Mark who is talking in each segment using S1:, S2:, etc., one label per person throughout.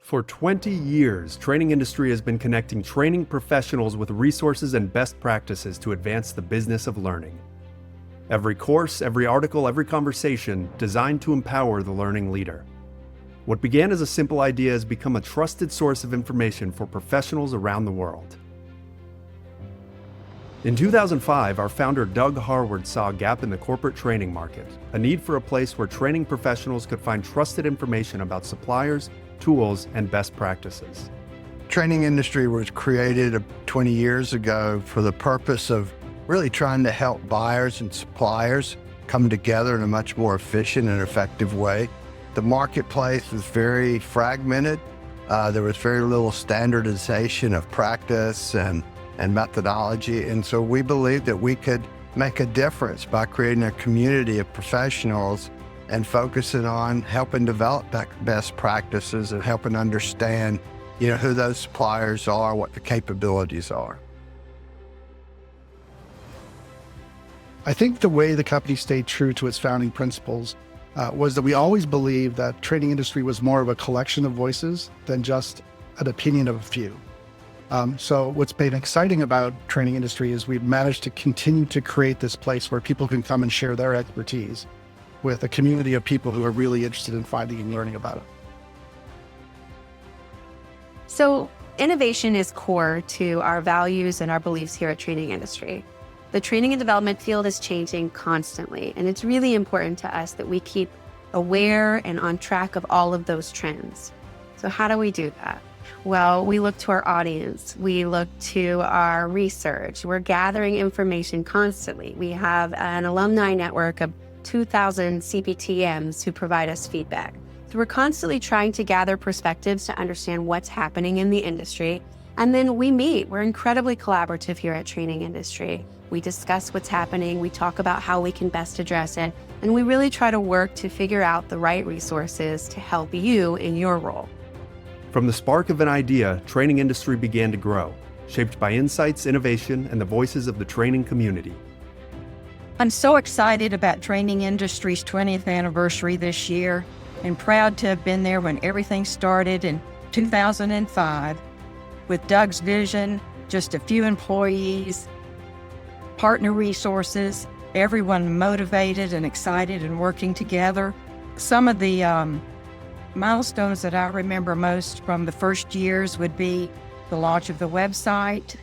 S1: For 20 years, training industry has been connecting training professionals with resources and best practices to advance the business of learning. Every course, every article, every conversation designed to empower the learning leader. What began as a simple idea has become a trusted source of information for professionals around the world. In 2005, our founder Doug Harward saw a gap in the corporate training market, a need for a place where training professionals could find trusted information about suppliers, tools, and best practices.
S2: Training industry was created 20 years ago for the purpose of really trying to help buyers and suppliers come together in a much more efficient and effective way. The marketplace was very fragmented. There was very little standardization of practice and methodology. And so we believed that we could make a difference by creating a community of professionals and focusing on helping develop best practices and helping understand, who those suppliers are, what the capabilities are.
S3: I think the way the company stayed true to its founding principles was that we always believed that training industry was more of a collection of voices than just an opinion of a few. So what's been exciting about training industry is we've managed to continue to create this place where people can come and share their expertise with a community of people who are really interested in finding and learning about it.
S4: So innovation is core to our values and our beliefs here at Training Industry. The training and development field is changing constantly, and it's really important to us that we keep aware and on track of all of those trends. So how do we do that? Well, we look to our audience. We look to our research. We're gathering information constantly. We have an alumni network of 2,000 CPTMs who provide us feedback. So we're constantly trying to gather perspectives to understand what's happening in the industry. And then we meet. We're incredibly collaborative here at Training Industry. We discuss what's happening. We talk about how we can best address it. And we really try to work to figure out the right resources to help you in your role.
S1: From the spark of an idea, training industry began to grow, shaped by insights, innovation, and the voices of the training community.
S5: I'm so excited about Training Industry's 20th anniversary this year and proud to have been there when everything started in 2005 with Doug's vision, just a few employees, partner resources, everyone motivated and excited and working together. Some of the milestones that I remember most from the first years would be the launch of the website,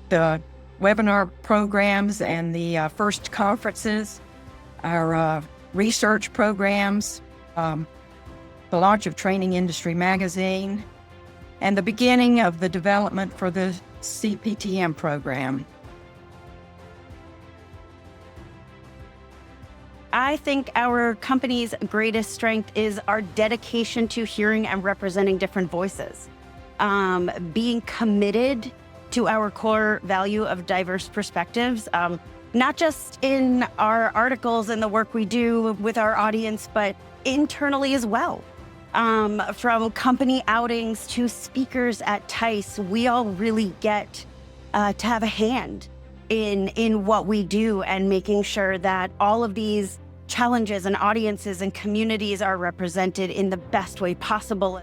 S5: the webinar programs and the first conferences, our research programs, the launch of Training Industry magazine, and the beginning of the development for the CPTM program.
S6: I think our company's greatest strength is our dedication to hearing and representing different voices. Being committed to our core value of diverse perspectives, not just in our articles and the work we do with our audience, but internally as well. From company outings to speakers at TICE, we all really get to have a hand in what we do and making sure that all of these challenges and audiences and communities are represented in the best way possible.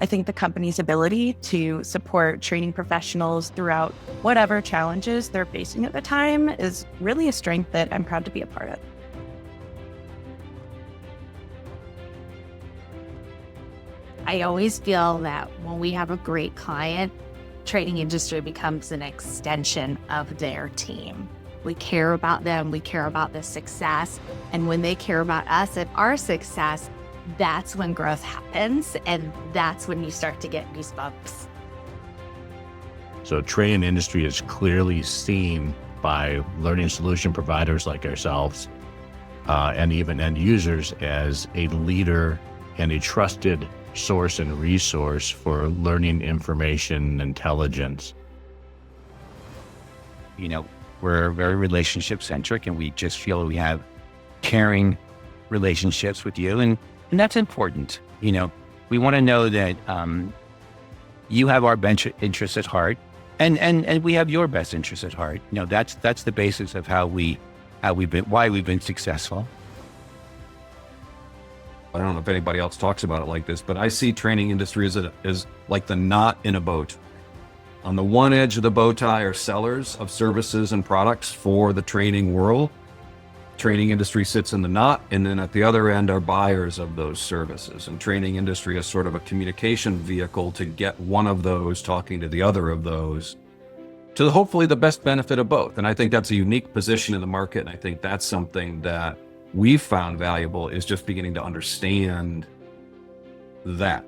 S7: I think the company's ability to support training professionals throughout whatever challenges they're facing at the time is really a strength that I'm proud to be a part of.
S8: I always feel that when we have a great client, Training Industry becomes an extension of their team. We care about them, we care about the success, and when they care about us and our success, that's when growth happens, and that's when you start to get goosebumps.
S9: So Training Industry is clearly seen by learning solution providers like ourselves, and even end users as a leader and a trusted source and resource for learning information intelligence.
S10: We're very relationship centric, and we just feel we have caring relationships with you. And that's important. We want to know that you have our best interests at heart, and we have your best interests at heart. That's the basis of why we've been successful.
S11: I don't know if anybody else talks about it like this, but I see training industry as like the knot in a boat. On the one edge of the bow tie are sellers of services and products for the training world. Training industry sits in the knot, and then at the other end are buyers of those services. And training industry is sort of a communication vehicle to get one of those talking to the other of those, to hopefully the best benefit of both. And I think that's a unique position in the market, and I think that's something that we've found valuable, is just beginning to understand that.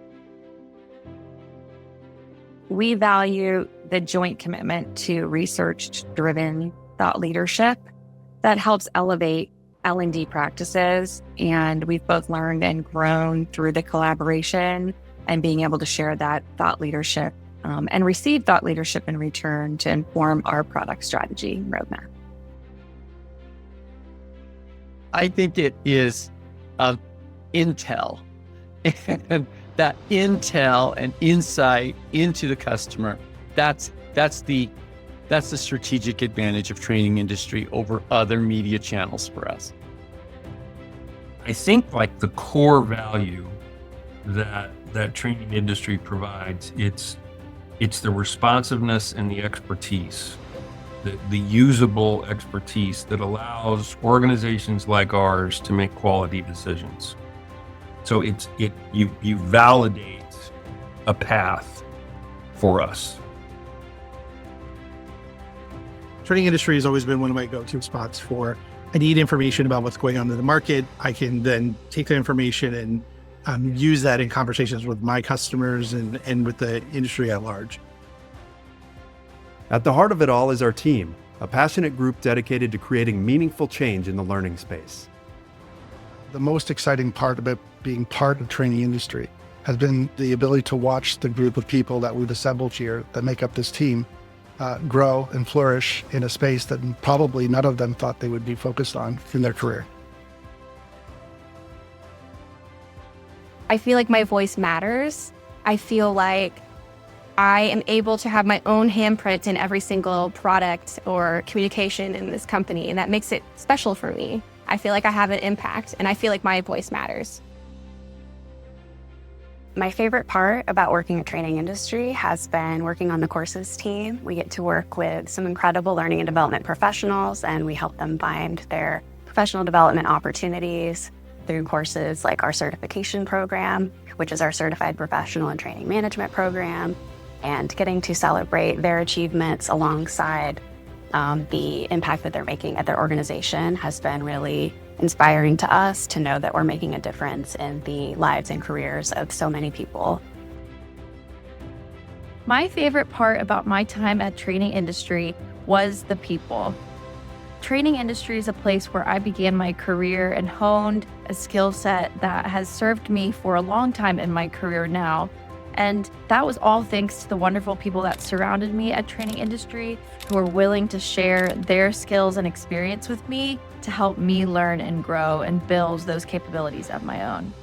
S7: We value the joint commitment to research-driven thought leadership that helps elevate L&D practices. And we've both learned and grown through the collaboration and being able to share that thought leadership and receive thought leadership in return to inform our product strategy and roadmap.
S12: I think it is intel. And that intel and insight into the customer, that's the strategic advantage of training industry over other media channels for us.
S13: I think like the core value that training industry provides, it's the responsiveness and the expertise, the usable expertise that allows organizations like ours to make quality decisions. So you validate a path for us.
S3: Training industry has always been one of my go-to spots for, I need information about what's going on in the market. I can then take that information and use that in conversations with my customers and with the industry at large.
S1: At the heart of it all is our team, a passionate group dedicated to creating meaningful change in the learning space.
S3: The most exciting part about being part of training industry has been the ability to watch the group of people that we've assembled here that make up this team grow and flourish in a space that probably none of them thought they would be focused on in their career.
S4: I feel like my voice matters. I feel like I am able to have my own handprint in every single product or communication in this company, and that makes it special for me. I feel like I have an impact, and I feel like my voice matters.
S6: My favorite part about working in training industry has been working on the courses team. We get to work with some incredible learning and development professionals, and we help them find their professional development opportunities through courses like our certification program, which is our certified professional and training management program, and getting to celebrate their achievements alongside the impact that they're making at their organization has been really inspiring to us to know that we're making a difference in the lives and careers of so many people.
S14: My favorite part about my time at training industry was the people. Training industry is a place where I began my career and honed a skill set that has served me for a long time in my career now. And that was all thanks to the wonderful people that surrounded me at training industry, who were willing to share their skills and experience with me to help me learn and grow and build those capabilities of my own.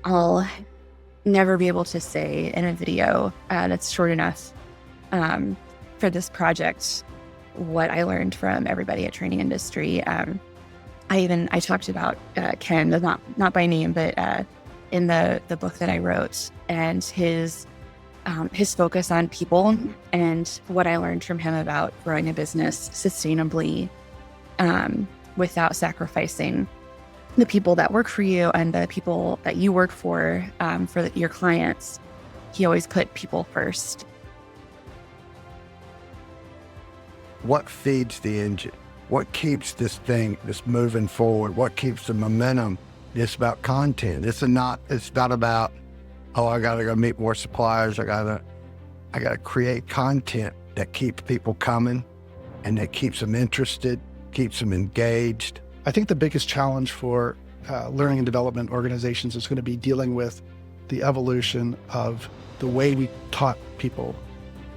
S7: I'll never be able to say in a video that's short enough for this project what I learned from everybody at training industry. I talked about Ken, not by name, but in the book that I wrote, and his focus on people and what I learned from him about growing a business sustainably without sacrificing the people that work for you and the people that you work for your clients. He always put people first.
S2: What feeds the engine? What keeps this moving forward? What keeps the momentum? It's about content. It's not about, oh, I gotta go meet more suppliers. I gotta create content that keeps people coming and that keeps them interested, keeps them engaged.
S3: I think the biggest challenge for learning and development organizations is going to be dealing with the evolution of the way we taught people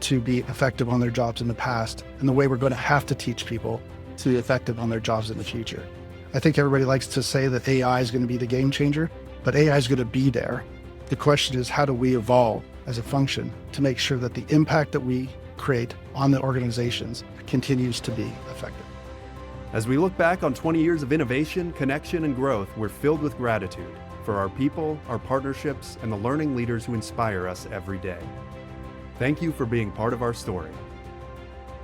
S3: to be effective on their jobs in the past and the way we're going to have to teach people to be effective on their jobs in the future. I think everybody likes to say that AI is going to be the game changer, but AI is going to be there. The question is, how do we evolve as a function to make sure that the impact that we create on the organizations continues to be effective?
S1: As we look back on 20 years of innovation, connection, and growth, we're filled with gratitude for our people, our partnerships, and the learning leaders who inspire us every day. Thank you for being part of our story.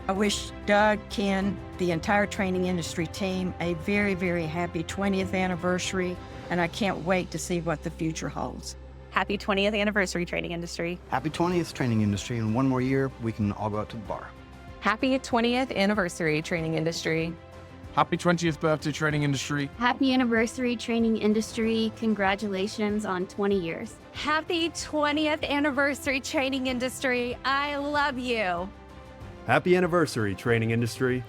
S5: I wish Doug, Ken, the entire training industry team a very, very happy 20th anniversary, and I can't wait to see what the future holds.
S6: Happy 20th anniversary, training industry.
S2: Happy 20th training industry, and one more year, we can all go out to the bar.
S15: Happy 20th anniversary, training industry.
S16: Happy 20th birthday, training industry.
S17: Happy anniversary, training industry. Congratulations on 20 years.
S14: Happy 20th anniversary, training industry. I love you.
S1: Happy anniversary, training industry.